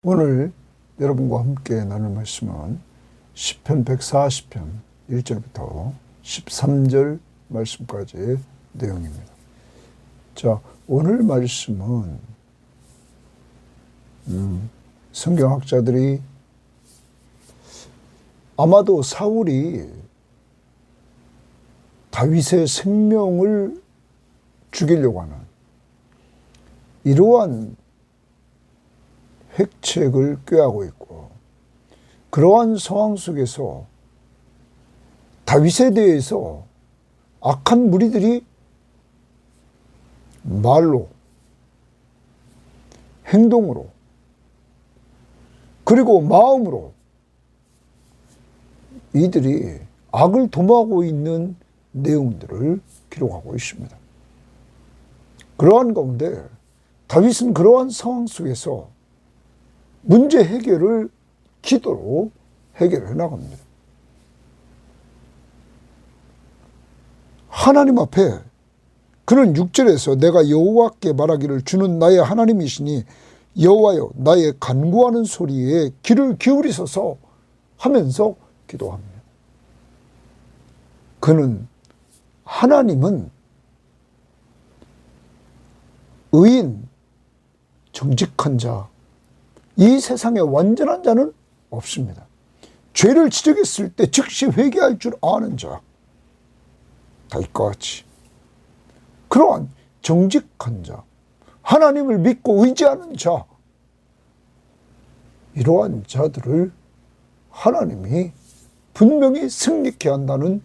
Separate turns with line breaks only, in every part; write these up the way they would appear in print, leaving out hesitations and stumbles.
오늘 여러분과 함께 나눌 말씀은 시편 140편 1절부터 13절 말씀까지의 내용입니다. 자, 오늘 말씀은 성경학자들이 아마도 사울이 다윗의 생명을 죽이려고 하는 이러한 획책을 꾀하고 있고, 그러한 상황 속에서 다윗에 대해서 악한 무리들이 말로, 행동으로, 그리고 마음으로 이들이 악을 도모하고 있는 내용들을 기록하고 있습니다. 그러한 가운데 다윗은 그러한 상황 속에서 문제 해결을 기도로 해결해 나갑니다. 하나님 앞에 그는 6절에서 내가 여호와께 말하기를 주는 나의 하나님이시니 여호와여 나의 간구하는 소리에 귀를 기울이소서 하면서 기도합니다. 그는 하나님은 의인, 정직한 자, 이 세상에 완전한 자는 없습니다. 죄를 지적했을 때 즉시 회개할 줄 아는 자, 다윗과 같이 그러한 정직한 자, 하나님을 믿고 의지하는 자, 이러한 자들을 하나님이 분명히 승리케 한다는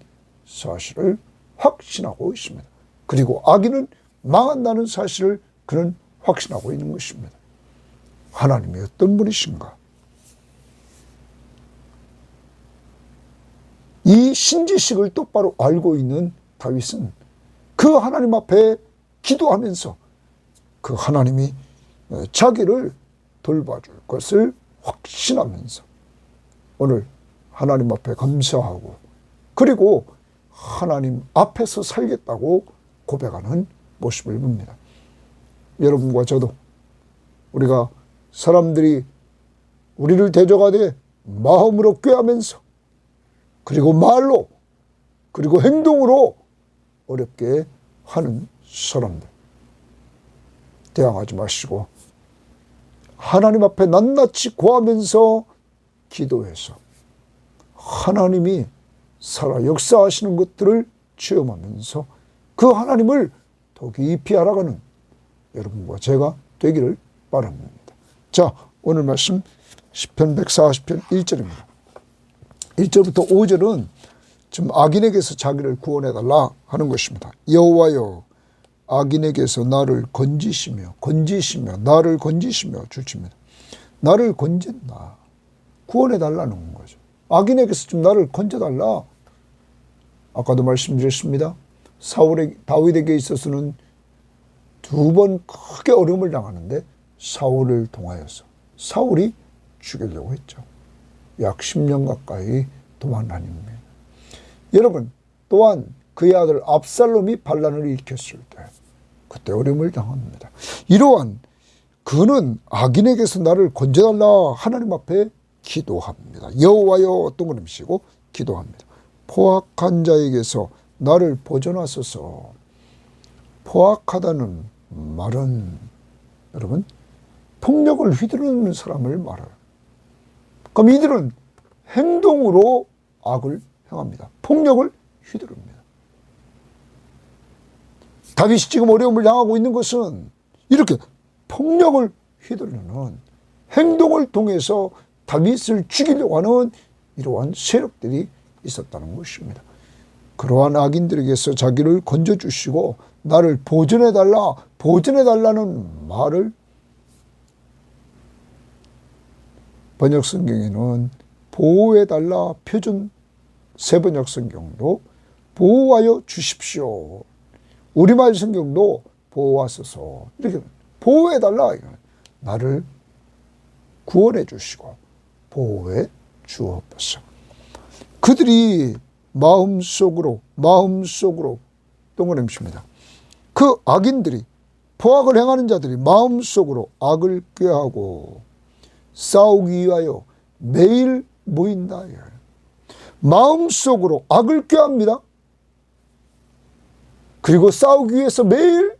사실을 확신하고 있습니다. 그리고 악인은 망한다는 사실을 그는 확신하고 있는 것입니다. 하나님이 어떤 분이신가? 이 신지식을 똑바로 알고 있는 다윗은 그 하나님 앞에 기도하면서 그 하나님이 자기를 돌봐줄 것을 확신하면서 오늘 하나님 앞에 감사하고, 그리고 하나님 앞에서 살겠다고 고백하는 모습을 봅니다. 여러분과 저도 우리가 사람들이 우리를 대적하되 마음으로 꾀하면서, 그리고 말로, 그리고 행동으로 어렵게 하는 사람들 대항하지 마시고 하나님 앞에 낱낱이 구하면서 기도해서 하나님이 살아 역사하시는 것들을 체험하면서 그 하나님을 더 깊이 알아가는 여러분과 제가 되기를 바랍니다. 자, 오늘 말씀 시편 140편 1절입니다. 1절부터 5절은 지금 악인에게서 자기를 구원해달라 하는 것입니다. 여호와여 악인에게서 나를 건지시며 나를 건지시며 주십니다. 나를 건진다, 구원해달라는 거죠. 악인에게서 좀 나를 건져달라. 아까도 말씀드렸습니다. 다윗에게 있어서는 두 번 크게 어려움을 당하는데 사울을 통하여서 사울이 죽이려고 했죠. 약 10년 가까이 도망다닙니다. 여러분, 또한 그의 아들 압살롬이 반란을 일으켰을 때 그때 어려움을 당합니다. 이러한 그는 악인에게서 나를 건져달라 하나님 앞에 기도합니다. 여호와여 동그라미시고 기도합니다. 포악한 자에게서 나를 보존하소서. 포악하다는 말은 여러분 폭력을 휘두르는 사람을 말해요. 그럼 이들은 행동으로 악을 행합니다. 폭력을 휘두릅니다. 다윗이 지금 어려움을 당하고 있는 것은 이렇게 폭력을 휘두르는 행동을 통해서 다윗을 죽이려고 하는 이러한 세력들이 있었다는 것입니다. 그러한 악인들에게서 자기를 건져주시고 나를 보존해달라는 말을 번역성경에는 보호해달라, 표준 새번역성경도 보호하여 주십시오, 우리말 성경도 보호하소서, 이렇게 보호해달라, 나를 구원해 주시고 보호해 주옵소서. 그들이 마음속으로 동그라미십니다. 그 악인들이, 포악을 행하는 자들이 마음속으로 악을 꾀하고 싸우기 위하여 매일 모인다. 마음속으로 악을 꾀합니다. 그리고 싸우기 위해서 매일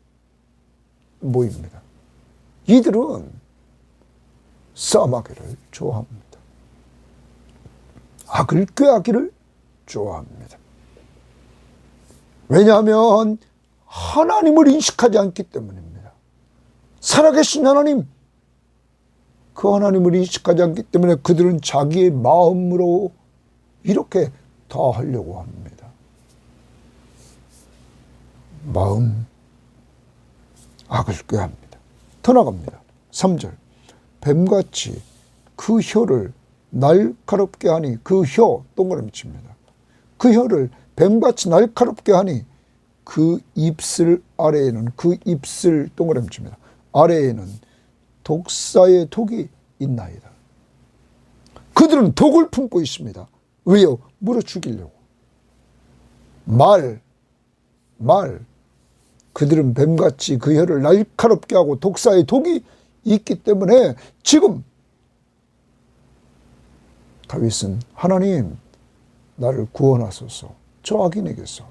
모입니다. 이들은 싸움하기를 좋아합니다. 악을 꾀하기를 좋아합니다. 왜냐하면 하나님을 인식하지 않기 때문입니다. 살아계신 하나님, 그 하나님을 인식하지 않기 때문에 그들은 자기의 마음으로 이렇게 다 하려고 합니다. 마음, 악을 꾀합니다. 더 나갑니다. 3절. 뱀같이 그 혀를 날카롭게 하니, 그 혀 동그라미 칩니다. 그 혀를 뱀같이 날카롭게 하니 그 입술 아래에는, 그 입술 동그라미 칩니다. 아래에는 독사의 독이 있나이다. 그들은 독을 품고 있습니다. 왜요? 물어 죽이려고. 말. 그들은 뱀같이 그 혀를 날카롭게 하고 독사의 독이 있기 때문에 지금 다윗은 하나님, 나를 구원하소서, 저 악인에게서,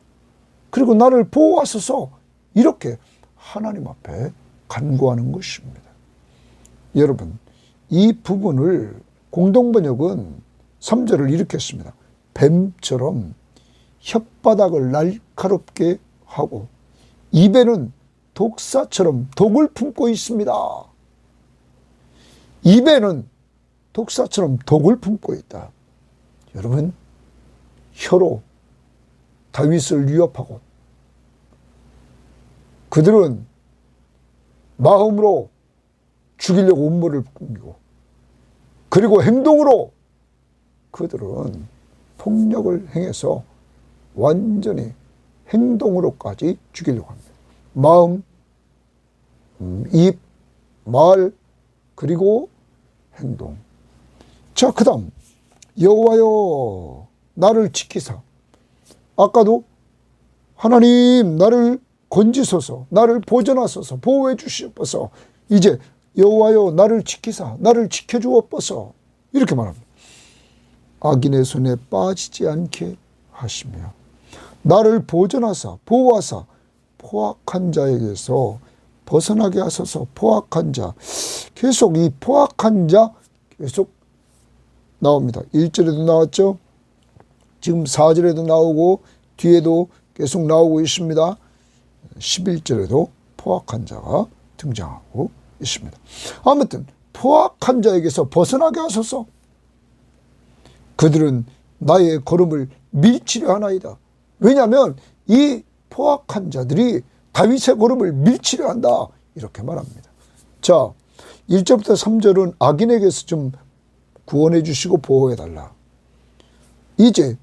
그리고 나를 보호하소서, 이렇게 하나님 앞에 간구하는 것입니다. 여러분, 이 부분을 공동번역은 3절을 이렇게 했습니다. 뱀처럼 혓바닥을 날카롭게 하고 입에는 독사처럼 독을 품고 있습니다. 입에는 독사처럼 독을 품고 있다. 여러분, 혀로 다윗을 위협하고, 그들은 마음으로 죽이려고 음모를 꾸미고, 그리고 행동으로 그들은 폭력을 행해서 완전히 행동으로까지 죽이려고 합니다. 마음, 입, 말, 그리고 행동. 자, 그 다음 여호와여 나를 지키사. 아까도 하나님 나를 건지소서, 나를 보전하소서, 보호해 주시옵소서. 이제 여호와여 나를 지키사, 나를 지켜주옵소서, 이렇게 말합니다. 악인의 손에 빠지지 않게 하시며 나를 보전하사, 보호하사, 포악한 자에게서 벗어나게 하소서. 포악한 자, 계속 이 포악한 자 계속 나옵니다. 1절에도 나왔죠. 지금 4절에도 나오고 뒤에도 계속 나오고 있습니다. 11절에도 포악한 자가 등장하고 있습니다. 아무튼 포악한 자에게서 벗어나게 하소서. 그들은 나의 걸음을 밀치려 하나이다. 왜냐하면 이 포악한 자들이 다윗의 걸음을 밀치려 한다, 이렇게 말합니다. 자, 1절부터 3절은 악인에게서 좀 구원해 주시고 보호해 달라. 이제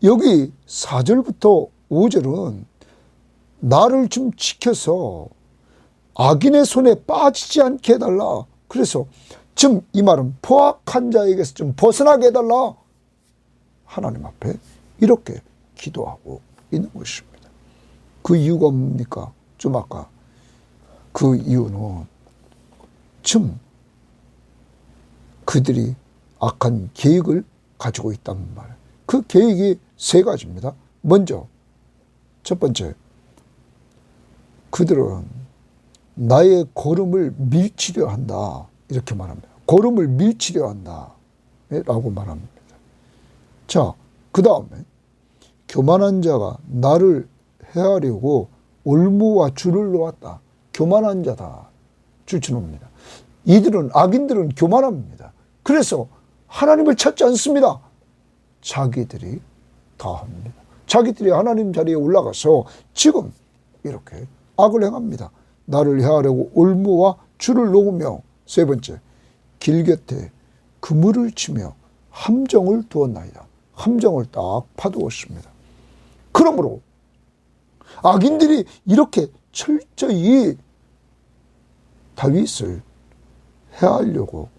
여기 4절부터 5절은 나를 좀 지켜서 악인의 손에 빠지지 않게 해달라. 그래서 지금 이 말은 포악한 자에게서 좀 벗어나게 해달라. 하나님 앞에 이렇게 기도하고 있는 것입니다. 그 이유가 뭡니까? 좀 아까 그 이유는 좀 그들이 악한 계획을 가지고 있단 말이에요. 그 계획이 세 가지입니다. 먼저 첫 번째, 그들은 나의 걸음을 밀치려 한다, 이렇게 말합니다. 걸음을 밀치려 한다 라고 말합니다. 자, 그 다음에 교만한 자가 나를 해하려고 올무와 줄을 놓았다. 교만한 자다, 줄쳐놓습니다. 이들은, 악인들은 교만합니다. 그래서 하나님을 찾지 않습니다. 자기들이 다 합니다. 자기들이 하나님 자리에 올라가서 지금 이렇게 악을 행합니다. 나를 해하려고 올무와 줄을 놓으며, 세 번째, 길 곁에 그물을 치며 함정을 두었나이다. 함정을 딱 파두었습니다. 그러므로 악인들이 이렇게 철저히 다윗을 해하려고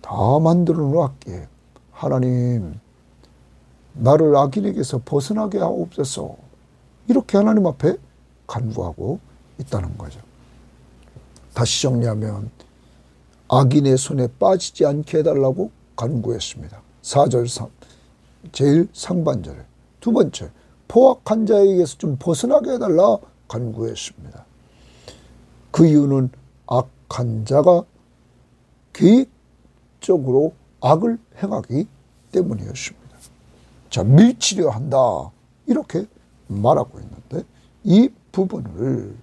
다 만들어 놓았기에 하나님, 나를 악인에게서 벗어나게 하옵소서, 이렇게 하나님 앞에 간구하고 있다는 거죠. 다시 정리하면 악인의 손에 빠지지 않게 해달라고 간구했습니다. 4절 3, 제일 상반절에. 두 번째, 포악한 자에게서 좀 벗어나게 해달라 간구했습니다. 그 이유는 악한 자가 계획적으로 악을 행하기 때문이었습니다. 자, 밀치려 한다 이렇게 말하고 있는데, 이 부분을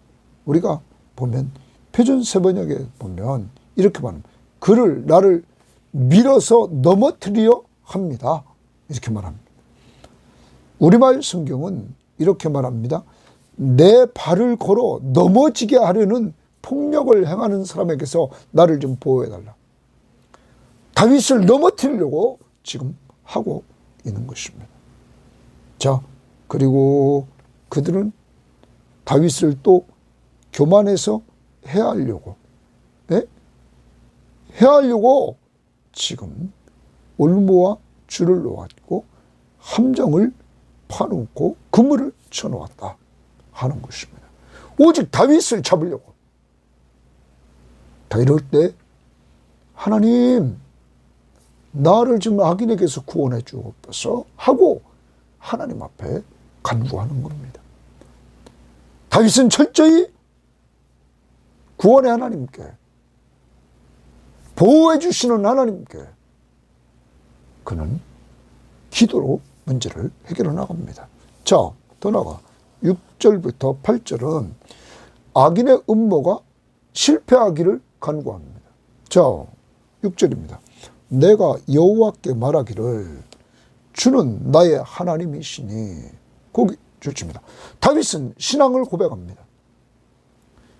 우리가 보면 표준 세번역에 보면 이렇게 말합니다. 그를 나를 밀어서 넘어뜨리려 합니다. 이렇게 말합니다. 우리말 성경은 이렇게 말합니다. 내 발을 걸어 넘어지게 하려는 폭력을 행하는 사람에게서 나를 좀 보호해달라. 다윗을 넘어뜨리려고 지금 하고 있는 것입니다. 자, 그리고 그들은 다윗을 또 교만해서 해하려고, 해하려고 지금 올무와 줄을 놓았고 함정을 파놓고 그물을 쳐놓았다 하는 것입니다. 오직 다윗을 잡으려고. 다 이럴 때 하나님, 나를 지금 악인에게서 구원해 주옵소서 하고 하나님 앞에 간구하는 겁니다. 다윗은 철저히 구원의 하나님께, 보호해 주시는 하나님께 그는 기도로 문제를 해결해 나갑니다. 자, 더 나아가 6절부터 8절은 악인의 음모가 실패하기를 간구합니다. 자, 6절입니다. 내가 여호와께 말하기를 주는 나의 하나님이시니. 거기 좋습니다. 다윗은 신앙을 고백합니다.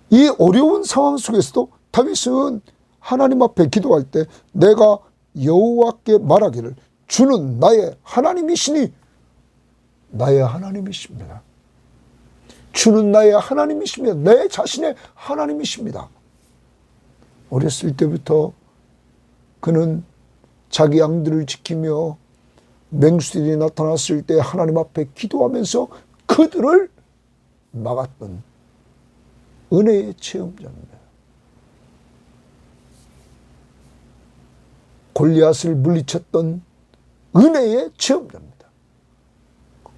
이 어려운 상황 속에서도 다윗은 하나님 앞에 기도할 때 내가 여호와께 말하기를 주는 나의 하나님이시니. 나의 하나님이십니다. 주는 나의 하나님이십니다. 내 자신의 하나님이십니다. 어렸을 때부터 그는 자기 양들을 지키며 맹수들이 나타났을 때 하나님 앞에 기도하면서 그들을 막았던 은혜의 체험자입니다. 골리앗을 물리쳤던 은혜의 체험자입니다.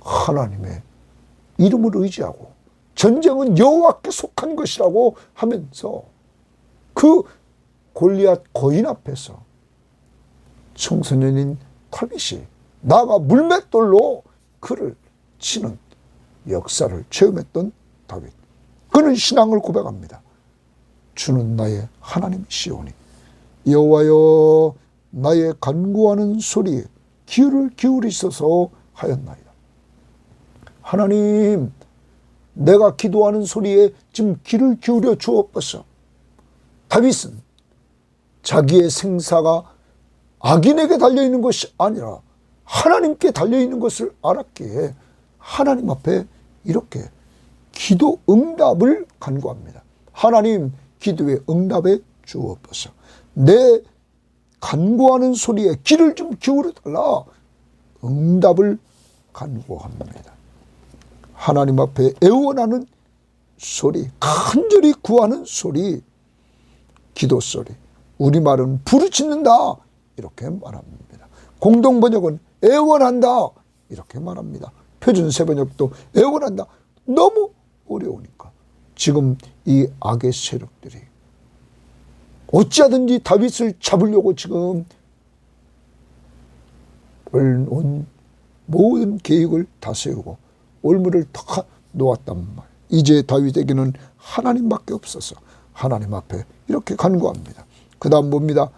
하나님의 이름을 의지하고 전쟁은 여호와께 속한 것이라고 하면서 그 골리앗 거인 앞에서 청소년인 다윗이 나가 물맷돌로 그를 치는 역사를 체험했던 다윗. 그는 신앙을 고백합니다. 주는 나의 하나님이시오니 여호와여 나의 간구하는 소리에 귀를 기울이소서 하였나이다. 하나님, 내가 기도하는 소리에 지금 귀를 기울여 주옵소서. 다윗은 자기의 생사가 악인에게 달려있는 것이 아니라 하나님께 달려있는 것을 알았기에 하나님 앞에 이렇게 기도 응답을 간구합니다. 하나님, 기도에 응답해 주옵소서. 내 간구하는 소리에 귀를 좀 기울여달라. 응답을 간구합니다. 하나님 앞에 애원하는 소리, 간절히 구하는 소리, 기도 소리. 우리말은 부르짖는다 이렇게 말합니다. 공동번역은 애원한다 이렇게 말합니다. 표준 세번역도 애원한다. 너무 어려우니까 지금 이 악의 세력들이 어찌하든지 다윗을 잡으려고 지금 온 모든 계획을 다 세우고 올무를 다 놓았단 말이에요. 이제 다윗에게는 하나님밖에 없어서 하나님 앞에 이렇게 간구합니다. 그 다음 뭡니다?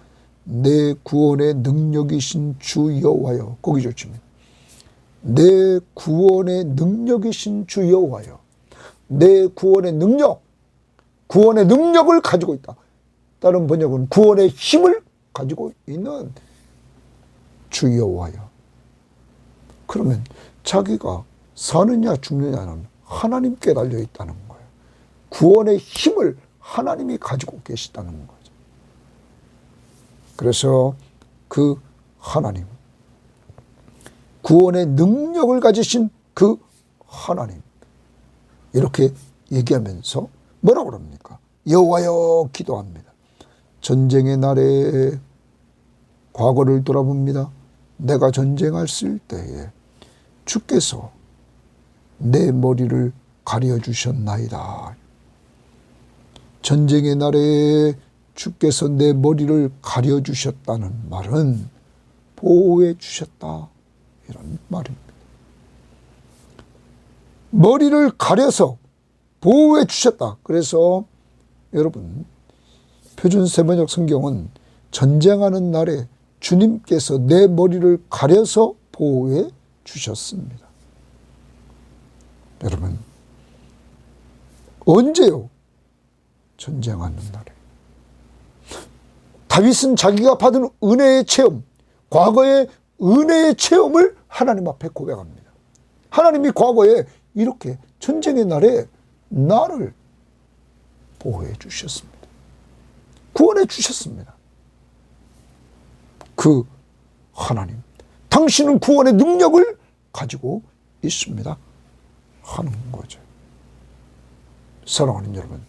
내 구원의 능력이신 주 여호와여. 거기 좋습니다. 내 구원의 능력이신 주 여호와여. 내 구원의 능력, 구원의 능력을 가지고 있다. 다른 번역은 구원의 힘을 가지고 있는 주 여호와여. 그러면 자기가 사느냐 죽느냐는 하나님께 달려있다는 거예요. 구원의 힘을 하나님이 가지고 계시다는 거죠. 그래서 그 하나님, 구원의 능력을 가지신 그 하나님, 이렇게 얘기하면서 뭐라고 그럽니까? 여호와여 기도합니다. 전쟁의 날에 과거를 돌아봅니다. 내가 전쟁했을 때에 주께서 내 머리를 가려주셨나이다. 전쟁의 날에 주께서 내 머리를 가려주셨다는 말은 보호해 주셨다, 이런 말입니다. 머리를 가려서 보호해 주셨다. 그래서 여러분, 표준 세번역 성경은 전쟁하는 날에 주님께서 내 머리를 가려서 보호해 주셨습니다. 여러분, 언제요? 전쟁하는 날에. 다윗은 자기가 받은 은혜의 체험, 과거의 은혜의 체험을 하나님 앞에 고백합니다. 하나님이 과거에 이렇게 전쟁의 날에 나를 보호해 주셨습니다. 구원해 주셨습니다. 그 하나님, 당신은 구원의 능력을 가지고 있습니다 하는 거죠. 사랑하는 여러분,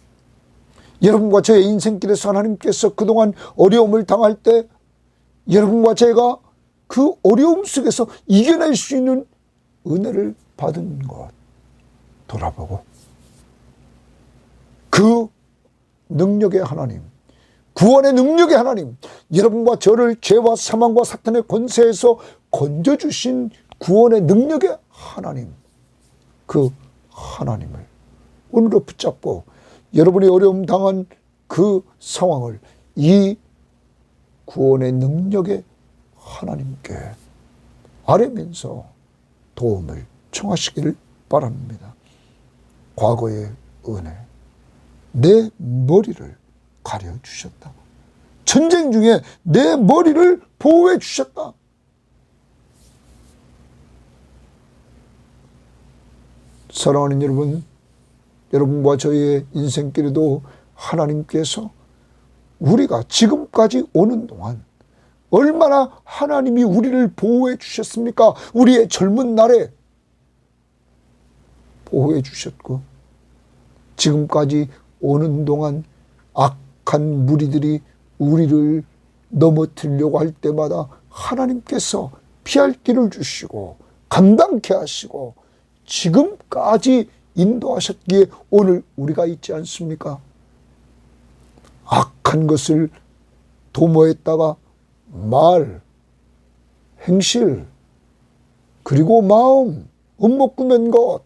여러분과 저의 인생길에서 하나님께서 그동안 어려움을 당할 때 여러분과 제가 그 어려움 속에서 이겨낼 수 있는 은혜를 받은 것 돌아보고, 그 능력의 하나님, 구원의 능력의 하나님, 여러분과 저를 죄와 사망과 사탄의 권세에서 건져주신 구원의 능력의 하나님, 그 하나님을 오늘도 붙잡고 여러분이 어려움 당한 그 상황을 이 구원의 능력의 하나님께 아뢰면서 도움을 청하시기를 바랍니다. 과거의 은혜, 내 머리를 가려주셨다. 전쟁 중에 내 머리를 보호해 주셨다. 사랑하는 여러분, 여러분과 저의 인생길에도 하나님께서 우리가 지금까지 오는 동안 얼마나 하나님이 우리를 보호해 주셨습니까? 우리의 젊은 날에 보호해 주셨고, 지금까지 오는 동안 악한 무리들이 우리를 넘어뜨리려고 할 때마다 하나님께서 피할 길을 주시고 감당케 하시고 지금까지 인도하셨기에 오늘 우리가 있지 않습니까? 악한 것을 도모했다가 말, 행실, 그리고 마음, 음모꾸면 것,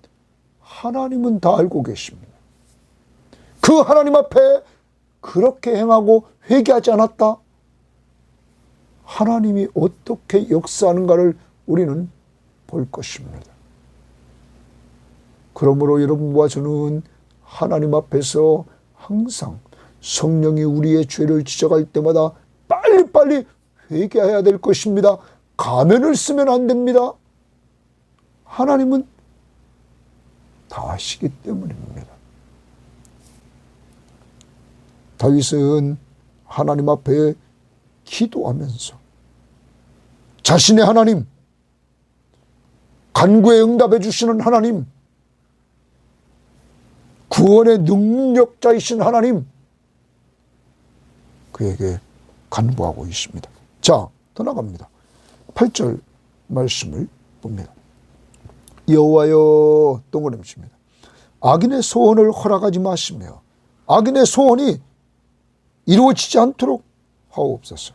하나님은 다 알고 계십니다. 그 하나님 앞에 그렇게 행하고 회개하지 않았다? 하나님이 어떻게 역사하는가를 우리는 볼 것입니다. 그러므로 여러분과 저는 하나님 앞에서 항상 성령이 우리의 죄를 지적할 때마다 빨리빨리 회개해야 될 것입니다. 가면을 쓰면 안 됩니다. 하나님은 다 아시기 때문입니다. 다윗은 하나님 앞에 기도하면서 자신의 하나님, 간구에 응답해 주시는 하나님, 구원의 능력자이신 하나님, 그에게 간구하고 있습니다. 자, 더 나갑니다. 8절 말씀을 봅니다. 여호와여, 동그라미입니다. 악인의 소원을 허락하지 마시며 악인의 소원이 이루어지지 않도록 하옵소서.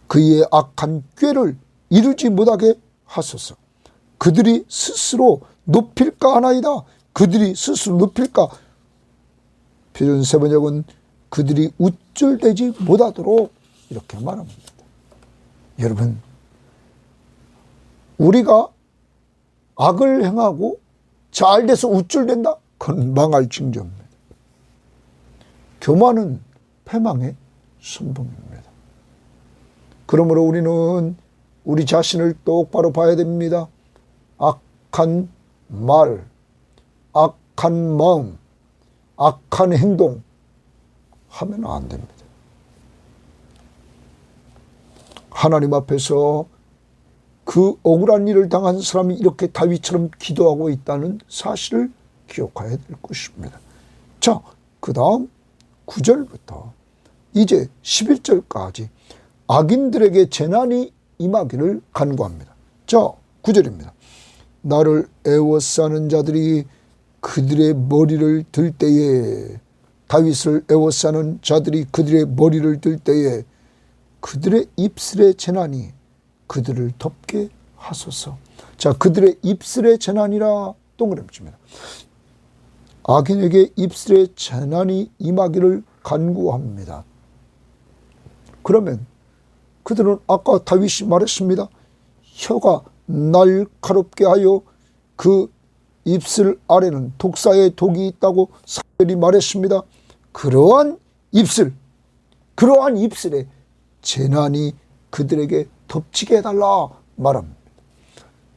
그의 악한 꾀를 이루지 못하게 하소서. 그들이 스스로 높일까 하나이다. 그들이 스스로 높일까. 표준 세번역은 그들이 우쭐대지 못하도록 이렇게 말합니다. 여러분, 우리가 악을 행하고 잘 돼서 우쭐댄다? 그건 망할 징조입니다. 교만은 패망의 선봉입니다. 그러므로 우리는 우리 자신을 똑바로 봐야 됩니다. 악한 말, 악한 마음, 악한 행동 하면 안 됩니다. 하나님 앞에서 그 억울한 일을 당한 사람이 이렇게 다윗처럼 기도하고 있다는 사실을 기억해야 될 것입니다. 자, 그 다음 9절부터 이제 11절까지 악인들에게 재난이 임하기를 간구합니다. 자, 9절입니다. 나를 애워싸는 자들이 그들의 머리를 들 때에, 다윗을 애워싸는 자들이 그들의 머리를 들 때에 그들의 입술의 재난이 그들을 덮게 하소서. 자, 그들의 입술의 재난이라 동그라미 칩니다. 악인에게 입술의 재난이 임하기를 간구합니다. 그러면 그들은 아까 다윗이 말했습니다. 혀가 날카롭게 하여 그 입술 아래는 독사의 독이 있다고 사무엘이 말했습니다. 그러한 입술에 재난이 그들에게 덮치게 해달라 말합니다.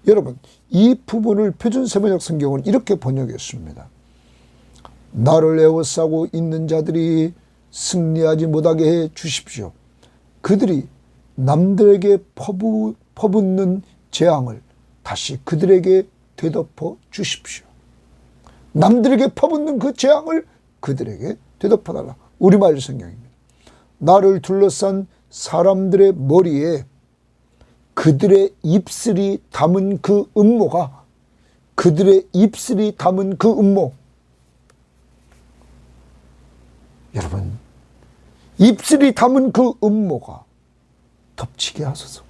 여러분, 이 부분을 표준세번역 성경은 이렇게 번역했습니다. 나를 에워싸고 있는 자들이 승리하지 못하게 해 주십시오. 그들이 남들에게 퍼붓는 재앙을 다시 그들에게 되덮어 주십시오. 남들에게 퍼붓는 그 재앙을 그들에게 되덮어달라. 우리말 성경입니다. 나를 둘러싼 사람들의 머리에 그들의 입술이 담은 그 음모가, 그들의 입술이 담은 그 음모, 여러분, 입술이 담은 그 음모가 덮치게 하소서.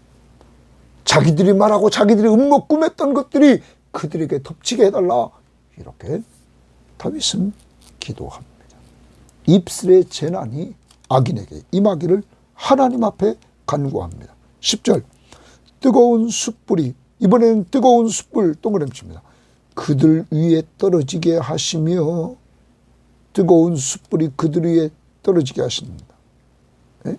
자기들이 말하고 자기들이 음모 꾸몄던 것들이 그들에게 덮치게 해달라. 이렇게 다윗은 기도합니다. 입술의 재난이 악인에게 임하기를 하나님 앞에 간구합니다. 10절, 뜨거운 숯불이, 이번에는 뜨거운 숯불 동그라미 칩니다. 그들 위에 떨어지게 하시며, 뜨거운 숯불이 그들 위에 떨어지게 하십니다. 네?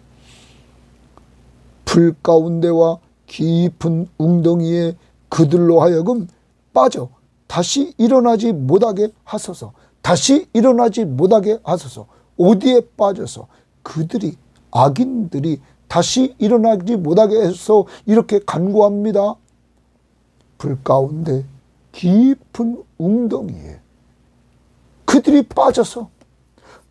불 가운데와 깊은 웅덩이에 그들로 하여금 빠져 다시 일어나지 못하게 하소서. 다시 일어나지 못하게 하소서. 어디에 빠져서 그들이, 악인들이 다시 일어나지 못하게 해서 이렇게 간구합니다. 불 가운데 깊은 웅덩이에 그들이 빠져서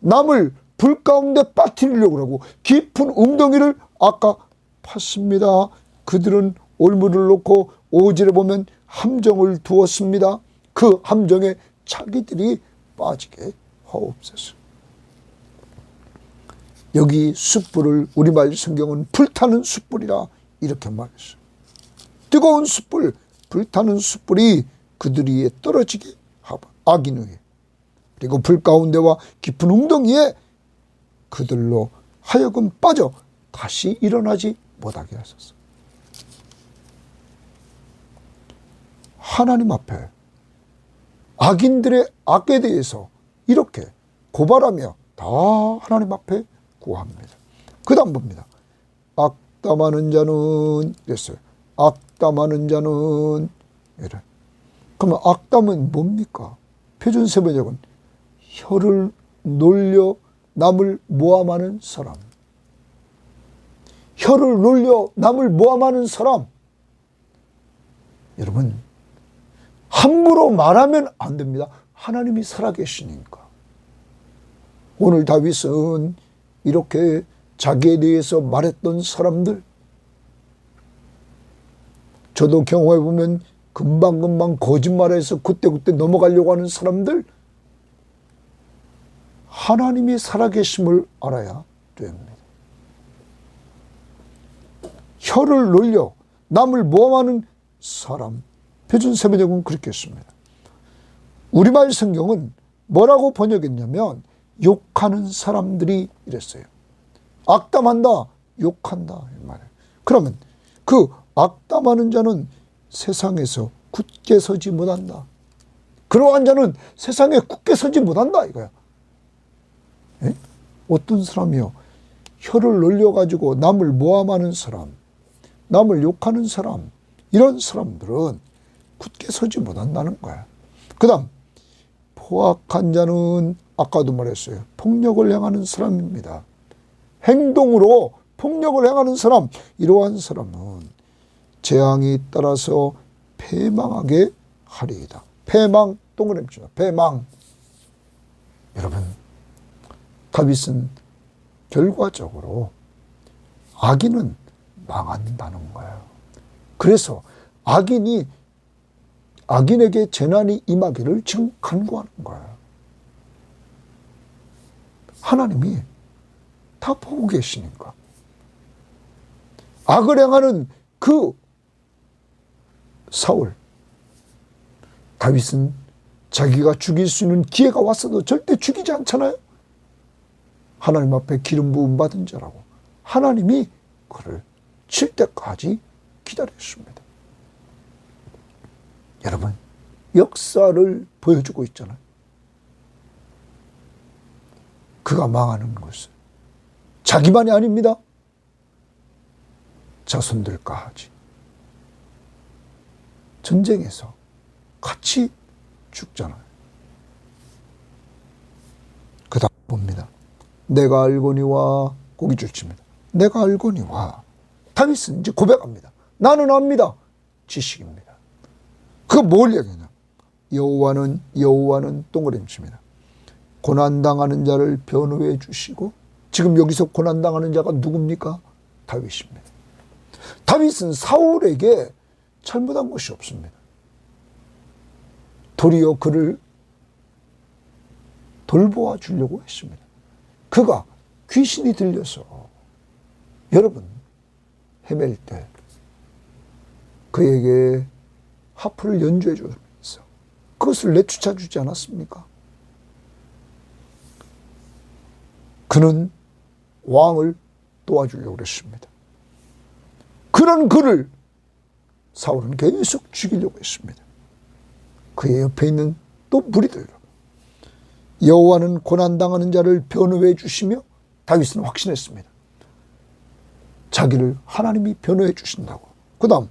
남을 불 가운데 빠뜨리려고 하고 깊은 웅덩이를 아까 팠습니다. 그들은 올무를 놓고 오질에 보면 함정을 두었습니다. 그 함정에 자기들이 빠지게 하옵소서. 여기 숯불을 우리말 성경은 불타는 숯불이라 이렇게 말했어요. 뜨거운 숯불, 불타는 숯불이 그들 위에 떨어지게 하고, 악인 위에, 그리고 불 가운데와 깊은 웅덩이에 그들로 하여금 빠져 다시 일어나지 못하게 하소서. 하나님 앞에 악인들의 악에 대해서 이렇게 고발하며 다 하나님 앞에 구합니다. 그 다음 봅니다. 악담하는 자는 이랬어요. 악담하는 자는 이래. 그러면 악담은 뭡니까? 표준세번역은 혀를 놀려 남을 모함하는 사람. 혀를 놀려 남을 모함하는 사람. 여러분, 함부로 말하면 안 됩니다. 하나님이 살아계시니까. 오늘 다윗은 이렇게 자기에 대해서 말했던 사람들, 저도 경험해 보면 금방금방 거짓말해서 그때그때 넘어가려고 하는 사람들, 하나님이 살아계심을 알아야 됩니다. 혀를 놀려 남을 모함하는 사람, 표준세번역은 그렇게 했습니다. 우리말 성경은 뭐라고 번역했냐면 욕하는 사람들이 이랬어요. 악담한다, 욕한다 이 말이에요. 그러면 그 악담하는 자는 세상에서 굳게 서지 못한다. 그러한 자는 세상에 굳게 서지 못한다 이거야. 에? 어떤 사람이요? 혀를 놀려가지고 남을 모함하는 사람, 남을 욕하는 사람, 이런 사람들은 굳게 서지 못한다는 거야. 그 다음, 포악한 자는 아까도 말했어요. 폭력을 행하는 사람입니다. 행동으로 폭력을 행하는 사람, 이러한 사람은 재앙이 따라서 패망하게 하리이다. 패망, 동그라미 치다. 패망. 여러분, 다윗은 결과적으로 악인은 망한다는 거예요. 그래서 악인에게 재난이 임하기를 지금 간구하는 거예요. 하나님이 다 보고 계시니까. 악을 행하는 그 사울, 다윗은 자기가 죽일 수 있는 기회가 왔어도 절대 죽이지 않잖아요. 하나님 앞에 기름 부음 받은 자라고 하나님이 그를 칠 때까지 기다렸습니다. 여러분, 역사를 보여주고 있잖아요. 그가 망하는 것은 자기만이 아닙니다. 자손들까지 전쟁에서 같이 죽잖아요. 그 다음 봅니다. 내가 알거니와 고기 줄칩니다. 내가 알거니와. 다윗은 이제 고백합니다. 나는 압니다. 지식입니다. 그거 뭘 얘기하냐. 여호와는 동그림칩니다. 고난당하는 자를 변호해 주시고, 지금 여기서 고난당하는 자가 누굽니까? 다윗입니다. 다윗은 사울에게 잘못한 것이 없습니다. 도리어 그를 돌보아 주려고 했습니다. 그가 귀신이 들려서 여러분 헤맬 때 그에게 하프를 연주해 주면서 그것을 내쫓아 주지 않았습니까? 그는 왕을 도와주려고 했습니다. 그런 그를 사울은 계속 죽이려고 했습니다. 그의 옆에 있는 또 무리들, 여호와는 고난당하는 자를 변호해 주시며, 다윗은 확신했습니다. 자기를 하나님이 변호해 주신다고. 그 다음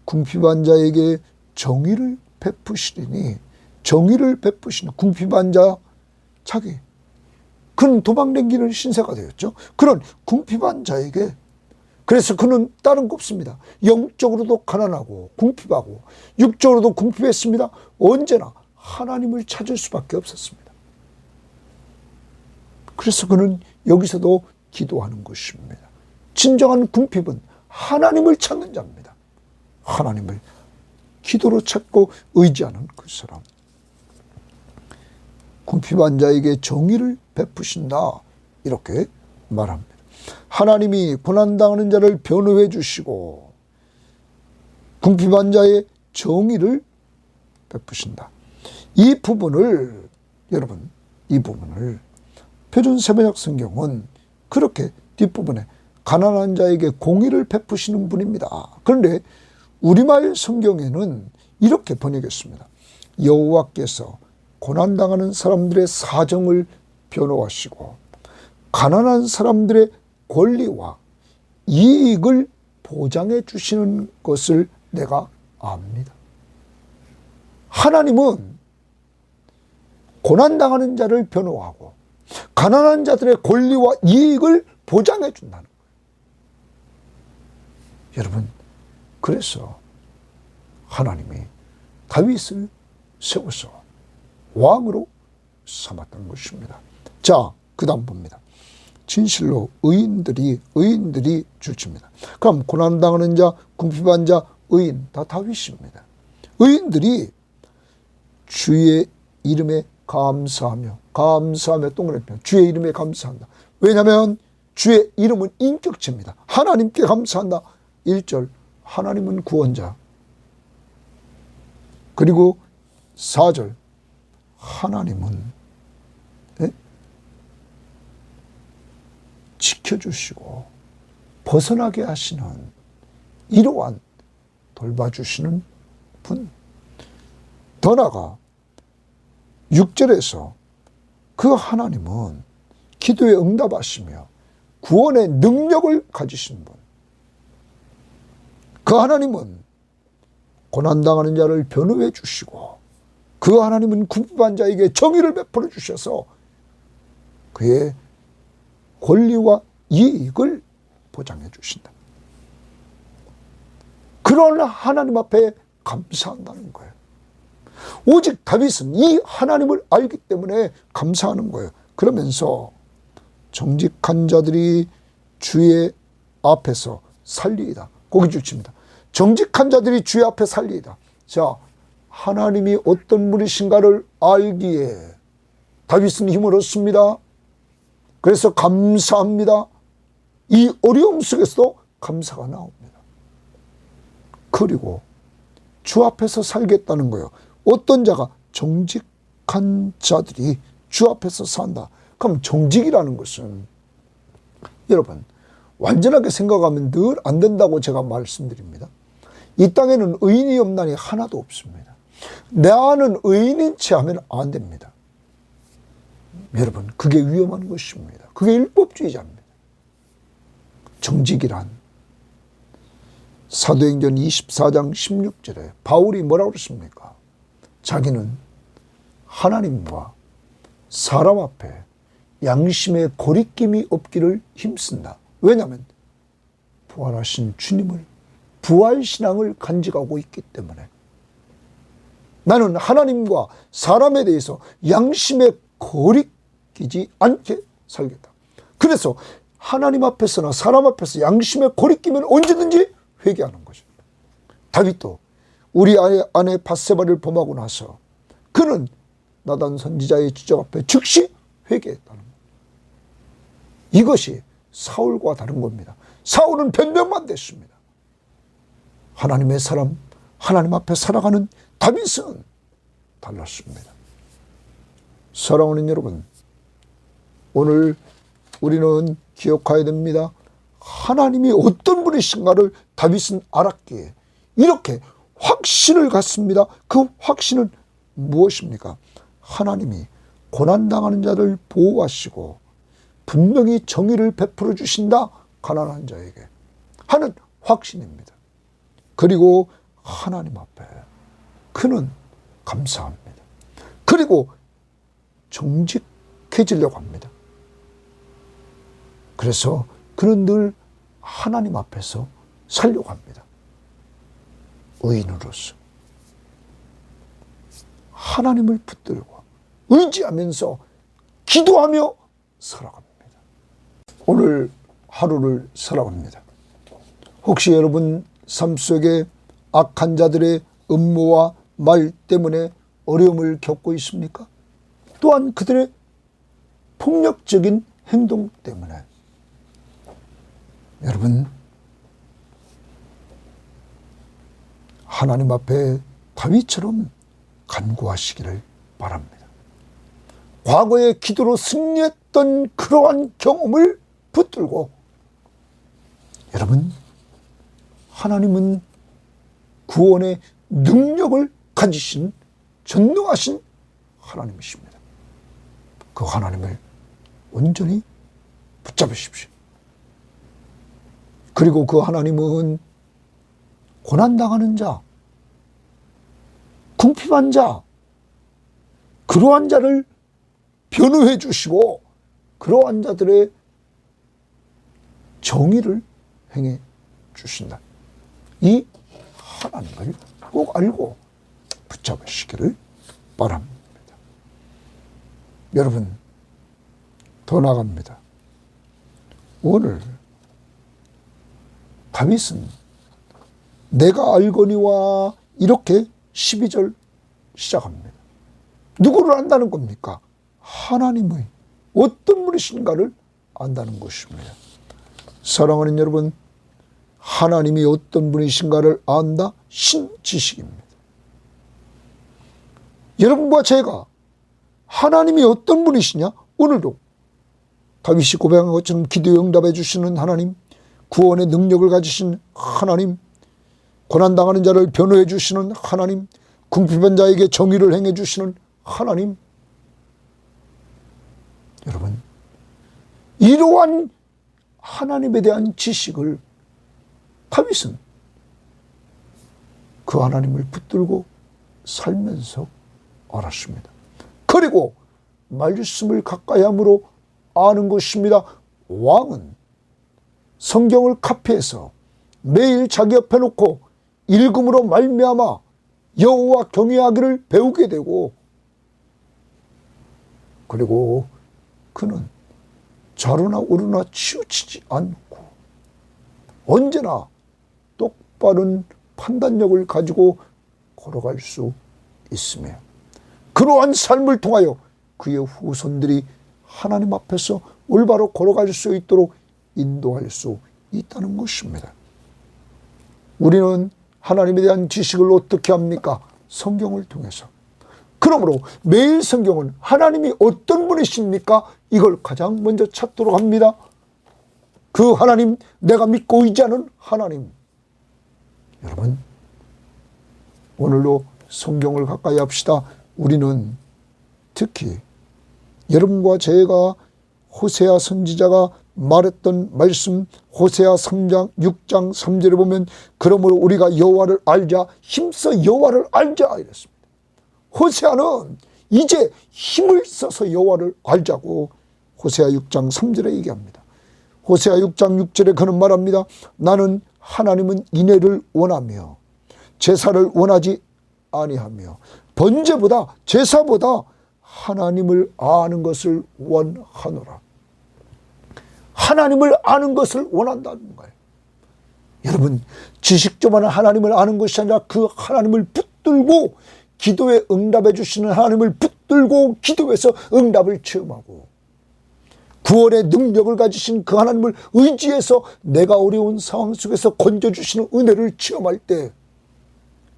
궁핍한 자에게 정의를 베푸시리니, 정의를 베푸시는 궁핍한 자, 그는 도망다니는 신세가 되었죠. 그런 궁핍한 자에게, 그래서 그는 다른 거 없습니다. 영적으로도 가난하고 궁핍하고 육적으로도 궁핍했습니다. 언제나 하나님을 찾을 수밖에 없었습니다. 그래서 그는 여기서도 기도하는 것입니다. 진정한 궁핍은 하나님을 찾는 자입니다. 하나님을 기도로 찾고 의지하는 그 사람. 궁핍한 자에게 정의를 베푸신다, 이렇게 말합니다. 하나님이 고난당하는 자를 변호해 주시고 궁핍한 자의 정의를 베푸신다. 이 부분을, 여러분, 이 부분을 표준 세번역 성경은 그렇게 뒷부분에 가난한 자에게 공의를 베푸시는 분입니다. 그런데 우리말 성경에는 이렇게 번역했습니다. 여호와께서 고난당하는 사람들의 사정을 변호하시고 가난한 사람들의 권리와 이익을 보장해 주시는 것을 내가 압니다. 하나님은 고난당하는 자를 변호하고 가난한 자들의 권리와 이익을 보장해 준다는 거예요. 여러분, 그래서 하나님이 다윗을 세워서 왕으로 삼았던 것입니다. 자, 그 다음 봅니다. 진실로 의인들이 줄칩니다. 그럼 고난당하는 자, 궁핍한 자, 의인 다 다윗입니다. 의인들이 주의 이름에 감사하며 동그라미 주의 이름에 감사한다. 왜냐하면 주의 이름은 인격체입니다. 하나님께 감사한다. 1절 하나님은 구원자. 그리고 4절 하나님은 지켜주시고 벗어나게 하시는, 이러한 돌봐주시는 분. 더 나아가 6절에서 그 하나님은 기도에 응답하시며 구원의 능력을 가지신 분. 그 하나님은 고난당하는 자를 변호해 주시고 그 하나님은 궁핍한 자에게 정의를 베풀어 주셔서 그의 권리와 이익을 보장해 주신다. 그런 하나님 앞에 감사한다는 거예요. 오직 다윗은 이 하나님을 알기 때문에 감사하는 거예요. 그러면서 정직한 자들이 주의 앞에서 살리이다. 고기 주칩니다. 정직한 자들이 주의 앞에 살리이다. 자, 하나님이 어떤 분이신가를 알기에 다윗은 힘을 얻습니다. 그래서 감사합니다. 이 어려움 속에서도 감사가 나옵니다. 그리고 주 앞에서 살겠다는 거예요. 어떤 자가? 정직한 자들이 주 앞에서 산다. 그럼 정직이라는 것은 여러분 완전하게 생각하면 늘 안 된다고 제가 말씀드립니다. 이 땅에는 의인이 없나니 하나도 없습니다. 나는 의인인 체 하면 안 됩니다. 여러분 그게 위험한 것입니다. 그게 율법주의자입니다. 정직이란 사도행전 24장 16절에 바울이 뭐라고 그랬습니까? 자기는 하나님과 사람 앞에 양심의 거리낌이 없기를 힘쓴다. 왜냐하면 부활하신 주님을 부활신앙을 간직하고 있기 때문에 나는 하나님과 사람에 대해서 양심에 거리끼지 않게 살겠다. 그래서 하나님 앞에서나 사람 앞에서 양심에 거리끼면 언제든지 회개하는 거죠. 다윗도 우리 아내 밧세바를 범하고 나서 그는 나단 선지자의 지적 앞에 즉시 회개했다는 거예요. 이것이 사울과 다른 겁니다. 사울은 변명만 됐습니다. 하나님의 사람, 하나님 앞에 살아가는 다윗은 달랐습니다. 사랑하는 여러분, 오늘 우리는 기억해야 됩니다. 하나님이 어떤 분이신가를 다윗은 알았기에 이렇게 확신을 갖습니다. 그 확신은 무엇입니까? 하나님이 고난당하는 자를 보호하시고 분명히 정의를 베풀어 주신다. 가난한 자에게 하는 확신입니다. 그리고 하나님 앞에 그는 감사합니다. 그리고 정직해지려고 합니다. 그래서 그는 늘 하나님 앞에서 살려고 합니다. 의인으로서 하나님을 붙들고 의지하면서 기도하며 살아갑니다. 오늘 하루를 살아갑니다. 혹시 여러분 삶 속에 악한 자들의 음모와 말 때문에 어려움을 겪고 있습니까? 또한 그들의 폭력적인 행동 때문에 여러분 하나님 앞에 다윗처럼 간구하시기를 바랍니다. 과거의 기도로 승리했던 그러한 경험을 붙들고 여러분 하나님은 구원의 능력을 가지신 전능하신 하나님이십니다. 그 하나님을 온전히 붙잡으십시오. 그리고 그 하나님은 고난당하는 자, 궁핍한 자, 그러한 자를 변호해 주시고 그러한 자들의 정의를 행해 주신다. 이 하나님을 꼭 알고 붙잡으시기를 바랍니다. 여러분, 더 나갑니다. 오늘 다윗은 내가 알거니와 이렇게 12절 시작합니다. 누구를 안다는 겁니까? 하나님의 어떤 분이신가를 안다는 것입니다. 사랑하는 여러분, 하나님이 어떤 분이신가를 안다? 신지식입니다. 여러분과 제가 하나님이 어떤 분이시냐? 오늘도 다윗이 고백한 것처럼 기도에 응답해 주시는 하나님, 구원의 능력을 가지신 하나님, 고난당하는 자를 변호해 주시는 하나님, 궁핍한 자에게 정의를 행해 주시는 하나님. 여러분, 이러한 하나님에 대한 지식을 다윗은 그 하나님을 붙들고 살면서 알았습니다. 그리고 말씀을 가까이 함으로 아는 것입니다. 왕은 성경을 카피해서 매일 자기 옆에 놓고 읽음으로 말미암아 여호와 경외하기를 배우게 되고 그리고 그는 좌로나 우로나 치우치지 않고 언제나 똑바른 판단력을 가지고 걸어갈 수 있으며, 그러한 삶을 통하여 그의 후손들이 하나님 앞에서 올바로 걸어갈 수 있도록 인도할 수 있다는 것입니다. 우리는 하나님에 대한 지식을 어떻게 합니까? 성경을 통해서. 그러므로 매일 성경은 하나님이 어떤 분이십니까? 이걸 가장 먼저 찾도록 합니다. 그 하나님, 내가 믿고 의지하는 하나님. 여러분, 오늘도 성경을 가까이 합시다. 우리는 특히 여러분과 제가 호세아 선지자가 말했던 말씀, 호세아 3장 6장 3절에 보면 그러므로 우리가 여호와를 알자, 힘써 여호와를 알자 이랬습니다. 호세아는 이제 힘을 써서 여호와를 알자고 호세아 6장 3절에 얘기합니다. 호세아 6장 6절에 그는 말합니다. 나는 하나님은 인애를 원하며 제사를 원하지 아니하며 번제보다 제사보다 하나님을 아는 것을 원하노라. 하나님을 아는 것을 원한다는 거예요. 여러분, 지식적으로 하나님을 아는 것이 아니라 그 하나님을 붙들고 기도에 응답해 주시는 하나님을 붙들고 기도해서 응답을 체험하고 구원의 능력을 가지신 그 하나님을 의지해서 내가 어려운 상황 속에서 건져주시는 은혜를 체험할 때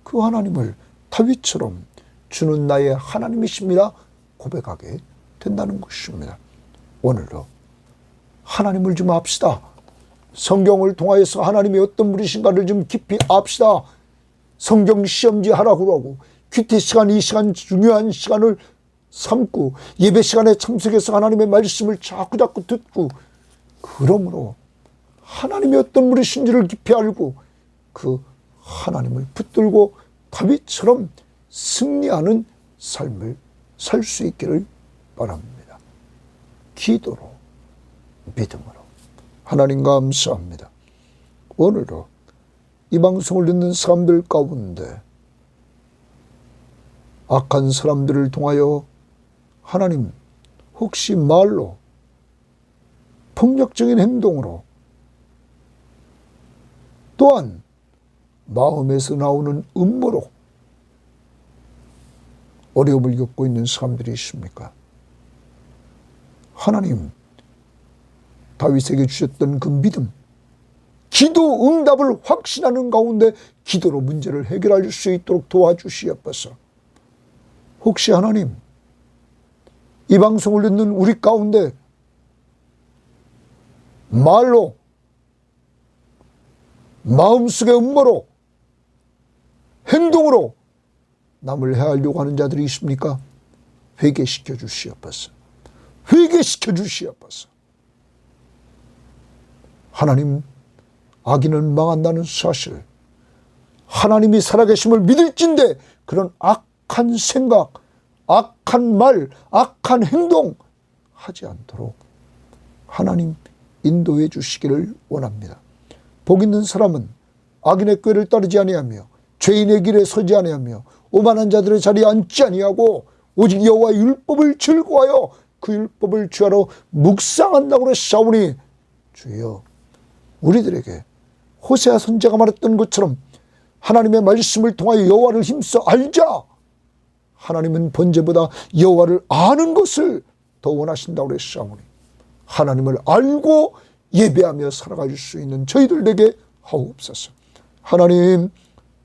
그 하나님을 다윗처럼 주는 나의 하나님이십니다 고백하게 된다는 것입니다. 오늘도 하나님을 좀 압시다. 성경을 통하여서 하나님이 어떤 분이신가를 좀 깊이 압시다. 성경 시험지 하라고 그러고 큐티 시간, 이 시간 중요한 시간을 삼고 예배 시간에 참석해서 하나님의 말씀을 자꾸 듣고, 그러므로 하나님이 어떤 분이신지를 깊이 알고 그 하나님을 붙들고 다윗처럼 승리하는 삶을 살 수 있기를 바랍니다. 기도로, 믿음으로. 하나님 감사합니다. 오늘도 이 방송을 듣는 사람들 가운데 악한 사람들을 통하여 하나님 혹시 말로, 폭력적인 행동으로, 또한 마음에서 나오는 음모로 어려움을 겪고 있는 사람들이 있습니까? 하나님, 다윗에게 주셨던 그 믿음, 기도 응답을 확신하는 가운데 기도로 문제를 해결할 수 있도록 도와주시옵소서. 혹시 하나님, 이 방송을 듣는 우리 가운데 말로, 마음속의 음모로, 행동으로 남을 해하려고 하는 자들이 있습니까? 회개시켜 주시옵소서. 회개시켜 주시옵소서. 하나님, 악인은 망한다는 사실, 하나님이 살아계심을 믿을진데 그런 악한 생각, 악한 말, 악한 행동 하지 않도록 하나님 인도해 주시기를 원합니다. 복 있는 사람은 악인의 꾀를 따르지 아니하며 죄인의 길에 서지 아니하며 오만한 자들의 자리에 앉지 아니하고 오직 여호와의 율법을 즐거워하여 그 율법을 주하러 묵상한다고 그랬사오니, 주여, 우리들에게 호세아 선지자가 말했던 것처럼 하나님의 말씀을 통하여 여호와를 힘써 알자. 하나님은 번제보다 여호와를 아는 것을 더 원하신다고 그랬사오니 하나님을 알고 예배하며 살아갈 수 있는 저희들에게 하옵소서. 하나님,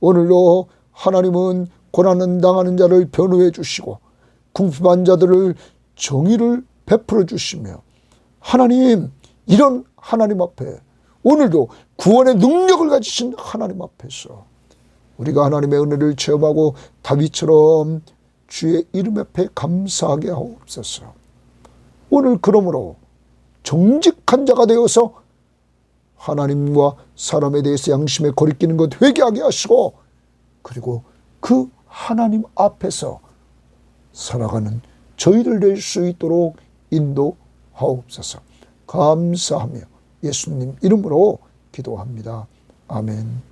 오늘도 하나님은 고난을 당하는 자를 변호해 주시고 궁핍한 자들을 정의를 베풀어 주시며, 하나님, 이런 하나님 앞에 오늘도 구원의 능력을 가지신 하나님 앞에서 우리가 하나님의 은혜를 체험하고 다윗처럼 주의 이름 앞에 감사하게 하옵소서. 오늘 그러므로 정직한 자가 되어서 하나님과 사람에 대해서 양심에 거리끼는 것 회개하게 하시고, 그리고 그 하나님 앞에서 살아가는 저희들 될 수 있도록 인도하옵소서. 감사하며 예수님 이름으로 기도합니다. 아멘.